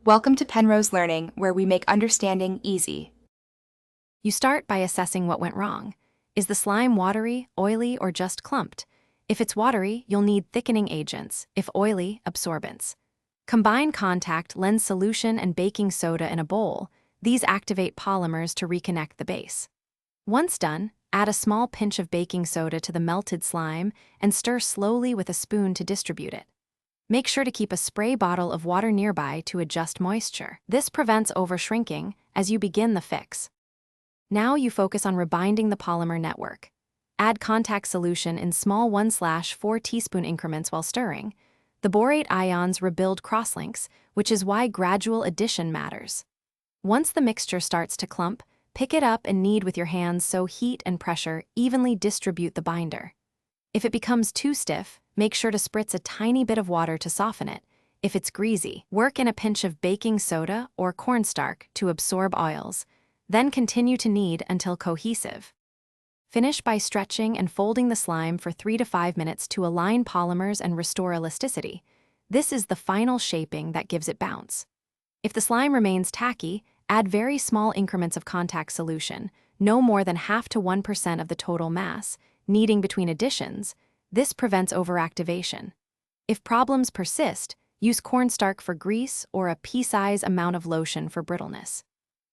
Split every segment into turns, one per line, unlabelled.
Welcome to Penrose Learning, where we make understanding easy.
You start by assessing what went wrong. Is the slime watery, oily, or just clumped? If it's watery, you'll need thickening agents. If oily, absorbents. Combine contact lens solution and baking soda in a bowl. These activate polymers to reconnect the base. Once done, add a small pinch of baking soda to the melted slime and stir slowly with a spoon to distribute it. Make sure to keep a spray bottle of water nearby to adjust moisture. This prevents overshrinking as you begin the fix. Now you focus on rebinding the polymer network. Add contact solution in small 1/4 teaspoon increments while stirring. The borate ions rebuild crosslinks, which is why gradual addition matters. Once the mixture starts to clump, pick it up and knead with your hands so heat and pressure evenly distribute the binder. If it becomes too stiff, make sure to spritz a tiny bit of water to soften it. If it's greasy, work in a pinch of baking soda or cornstarch to absorb oils. Then continue to knead until cohesive. Finish by stretching and folding the slime for 3 to 5 minutes to align polymers and restore elasticity. This is the final shaping that gives it bounce. If the slime remains tacky, add very small increments of contact solution, no more than 0.5 to 1% of the total mass, kneading between additions. This prevents overactivation. If problems persist, use cornstarch for grease or a pea-size amount of lotion for brittleness.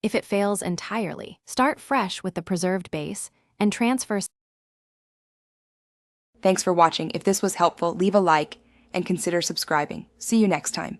If it fails entirely, start fresh with the preserved base and transfer.
Thanks for watching. If this was helpful, leave a like and consider subscribing. See you next time.